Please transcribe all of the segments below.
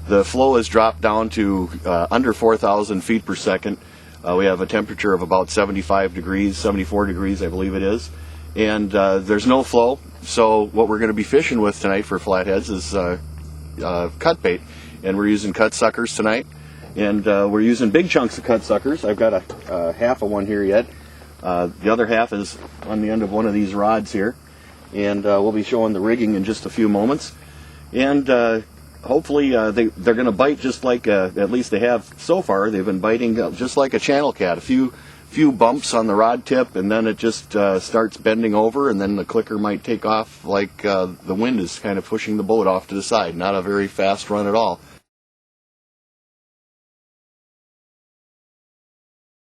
The flow has dropped down to under 4,000 feet per second. We have a temperature of about 75 degrees, 74 degrees I believe it is, and there's no flow. So what we're going to be fishing with tonight for flatheads is cut bait, and we're using cut suckers tonight, and we're using big chunks of cut suckers. I've got a half of one here yet. The other half is on the end of one of these rods here, and we'll be showing the rigging in just a few moments. And hopefully they're going to bite just like, at least they have so far. They've been biting just like a channel cat. A few bumps on the rod tip, and then it just starts bending over, and then the clicker might take off like the wind is kind of pushing the boat off to the side. Not a very fast run at all.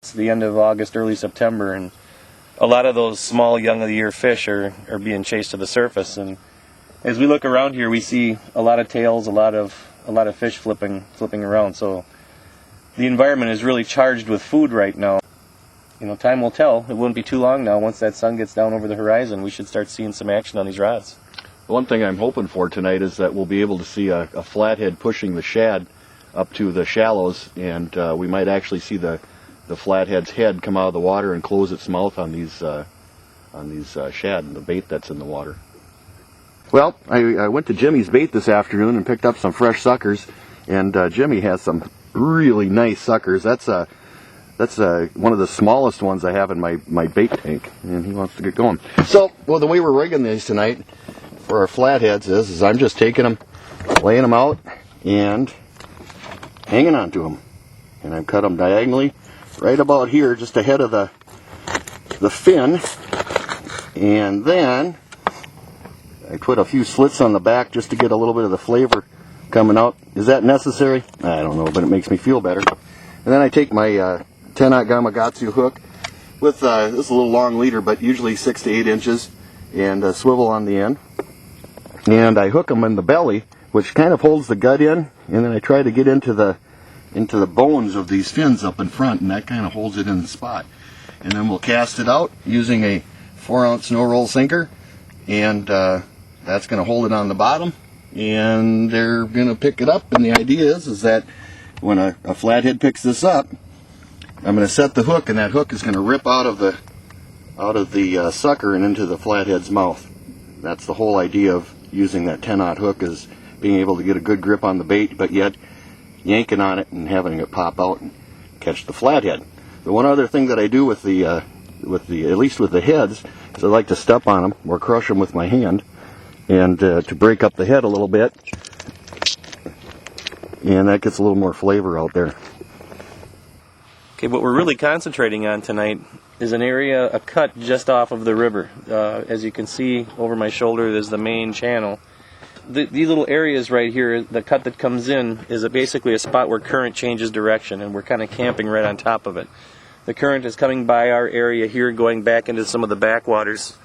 It's the end of August, early September, and a lot of those small young of the year fish are being chased to the surface. And as we look around here, we see a lot of tails, a lot of fish flipping around. So the environment is really charged with food right now. You know, time will tell. It won't be too long now. Once that sun gets down over the horizon, we should start seeing some action on these rods. One thing I'm hoping for tonight is that we'll be able to see a flathead pushing the shad up to the shallows, and we might actually see the flathead's head come out of the water and close its mouth on these shad and the bait that's in the water. Well, I went to Jimmy's bait this afternoon and picked up some fresh suckers, and Jimmy has some really nice suckers. That's one of the smallest ones I have in my bait tank, and he wants to get going. So, well, the way we're rigging these tonight for our flatheads is I'm just taking them, laying them out, and hanging on to them. And I've cut them diagonally right about here, just ahead of the fin, and then I put a few slits on the back just to get a little bit of the flavor coming out. Is that necessary? I don't know, but it makes me feel better. And then I take my 10-aught Gamakatsu hook with this is a little long leader, but usually 6 to 8 inches, and a swivel on the end. And I hook them in the belly, which kind of holds the gut in, and then I try to get into the bones of these fins up in front, and that kind of holds it in the spot. And then we'll cast it out using a 4-ounce snow roll sinker, and that's going to hold it on the bottom, and they're going to pick it up. And the idea is that when a flathead picks this up, I'm going to set the hook, and that hook is going to rip out of the sucker and into the flathead's mouth. That's the whole idea of using that 10-aught hook, is being able to get a good grip on the bait, but yet yanking on it and having it pop out and catch the flathead. The one other thing that I do with the at least with the heads, is I like to step on them or crush them with my hand, and to break up the head a little bit, and that gets a little more flavor out there. Okay, what we're really concentrating on tonight is an area, a cut just off of the river. As you can see over my shoulder, there's the main channel. These little areas right here, the cut that comes in, is basically a spot where current changes direction, and we're kind of camping right on top of it. The current is coming by our area here, going back into some of the backwaters.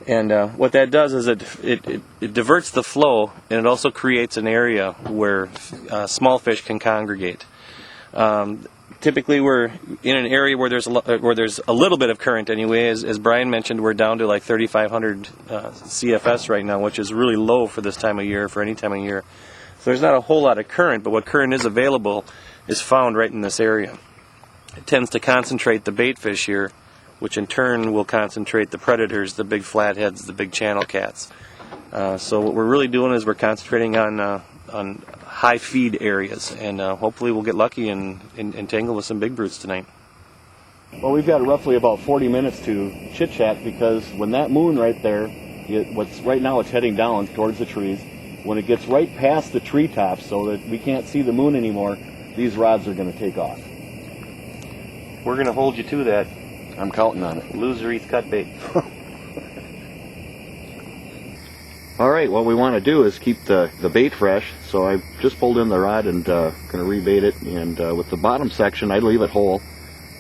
And what that does is it diverts the flow, and it also creates an area where small fish can congregate. Typically, we're in an area where there's a little bit of current anyway. As Brian mentioned, we're down to like 3,500 CFS right now, which is really low for this time of year, for any time of year. So there's not a whole lot of current, but what current is available is found right in this area. It tends to concentrate the bait fish here, which in turn will concentrate the predators, the big flatheads, the big channel cats. So what we're really doing is we're concentrating on high feed areas, and hopefully we'll get lucky and tangle with some big brutes tonight. Well, we've got roughly about 40 minutes to chit-chat, because when that moon right there, right now it's heading down towards the trees. When it gets right past the treetops so that we can't see the moon anymore, these rods are going to take off. We're going to hold you to that. I'm counting on it. Loser eats cut bait. All right, what we want to do is keep the bait fresh, so I've just pulled in the rod and going to rebait it, and with the bottom section I leave it whole,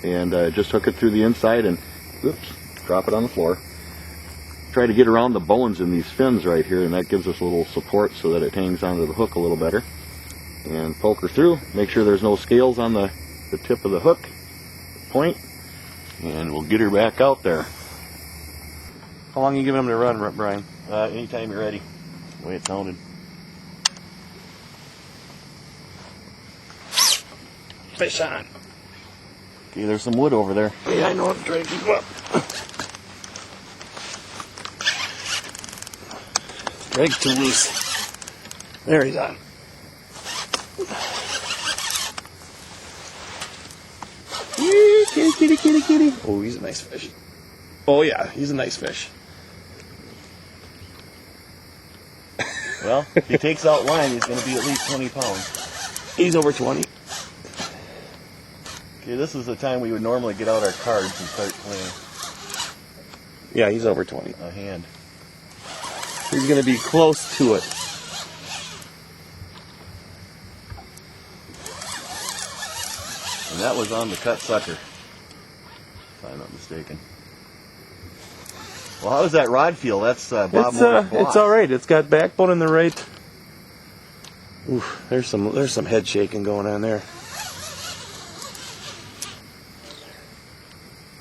and just hook it through the inside and drop it on the floor. Try to get around the bones in these fins right here, and that gives us a little support so that it hangs onto the hook a little better. And poke her through, make sure there's no scales on the tip of the hook point, and we'll get her back out there. How long are you giving them to run, Brian? Anytime you're ready, the way it sounded. Fish on. Okay, there's some wood over there. Yeah, I know. I'm trying to keep him up. Drag too loose. There he's on. Kitty, kitty, kitty, kitty. Oh, he's a nice fish. Oh yeah, he's a nice fish. Well, if he takes out line, he's going to be at least 20 pounds. He's over 20. Okay, this is the time we would normally get out our cards and start playing Yeah, he's over 20. a hand. He's going to be close to it. And that was on the cut sucker, if I'm not mistaken. Well, how does that rod feel? That's Bob Moore's boss. It's all right. It's got backbone in the right. Oof, there's some head shaking going on there.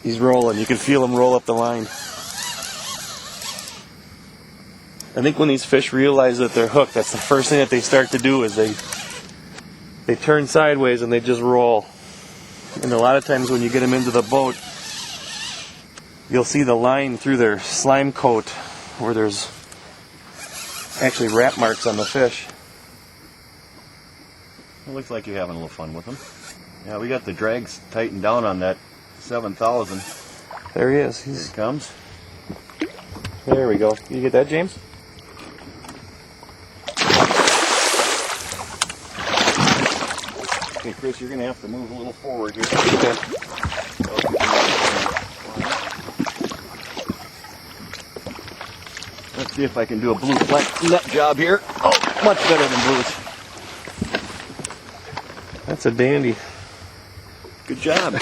He's rolling. You can feel him roll up the line. I think when these fish realize that they're hooked, that's the first thing that they start to do is they turn sideways and they just roll. And a lot of times when you get them into the boat, you'll see the line through their slime coat where there's actually wrap marks on the fish. It looks like you're having a little fun with them. Yeah, we got the drags tightened down on that 7,000. There he is. Here he comes. There we go. You get that, James? Okay, Chris, you're going to have to move a little forward here. Okay. Let's see if I can do a blue flex net job here. Oh, much better than blues. That's a dandy. Good job.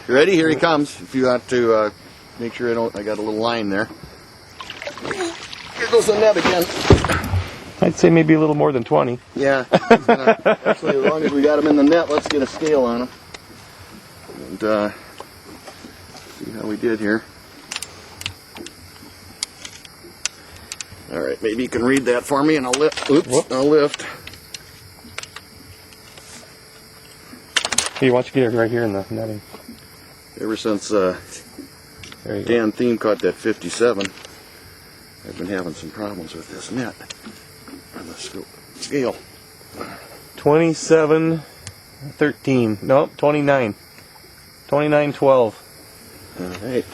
You ready? Here he comes. If you want to make sure I got a little line there. Here goes the net again. I'd say maybe a little more than 20. Yeah. Actually, as long as we got him in the net, let's get a scale on him. And see how we did here. All right, maybe you can read that for me, and I'll lift. Oops, Whoop. I'll lift. Here, why don't you get it right here in the netting? Ever since There you go. Dan Thiem caught that 57, I've been having some problems with this net on the scale. 27, 13. Nope, 29. 29, 12. All right.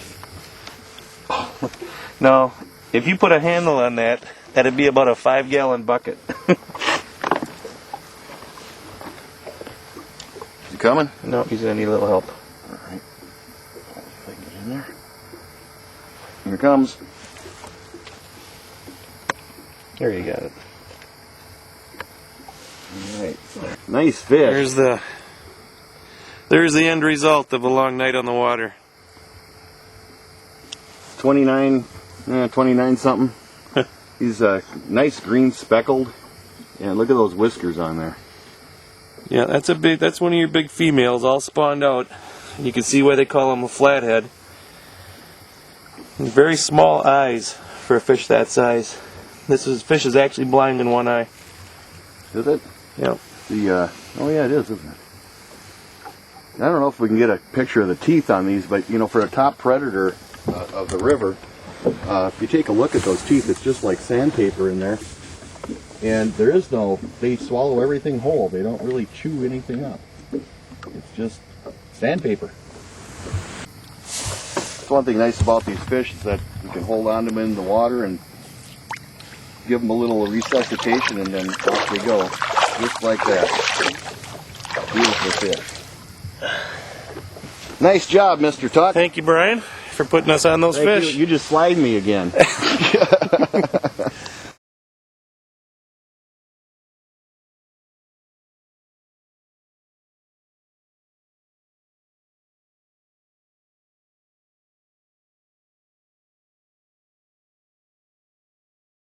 No, if you put a handle on that, that'd be about a 5-gallon bucket. Is he coming? No, he's gonna need a little help. All right. If I can get in there. Here it comes. There you got it. All right. Nice fish. There's the end result of a long night on the water. 29 something. He's nice green speckled. And look at those whiskers on there. Yeah, that's one of your big females all spawned out. You can see why they call them a flathead. Very small eyes for a fish that size. Fish is actually blind in one eye. Is it? Yep. Oh yeah, it is, isn't it? I don't know if we can get a picture of the teeth on these, but you know, for a top predator of the river, if you take a look at those teeth, it's just like sandpaper in there. And they swallow everything whole. They don't really chew anything up. It's just sandpaper. That's one thing nice about these fish is that you can hold on to them in the water and give them a little resuscitation, and then off they go, just like that. Beautiful fish. Nice job, Mr. Tuck. Thank you, Brian, for putting us on those Thank fish. You just slide me again.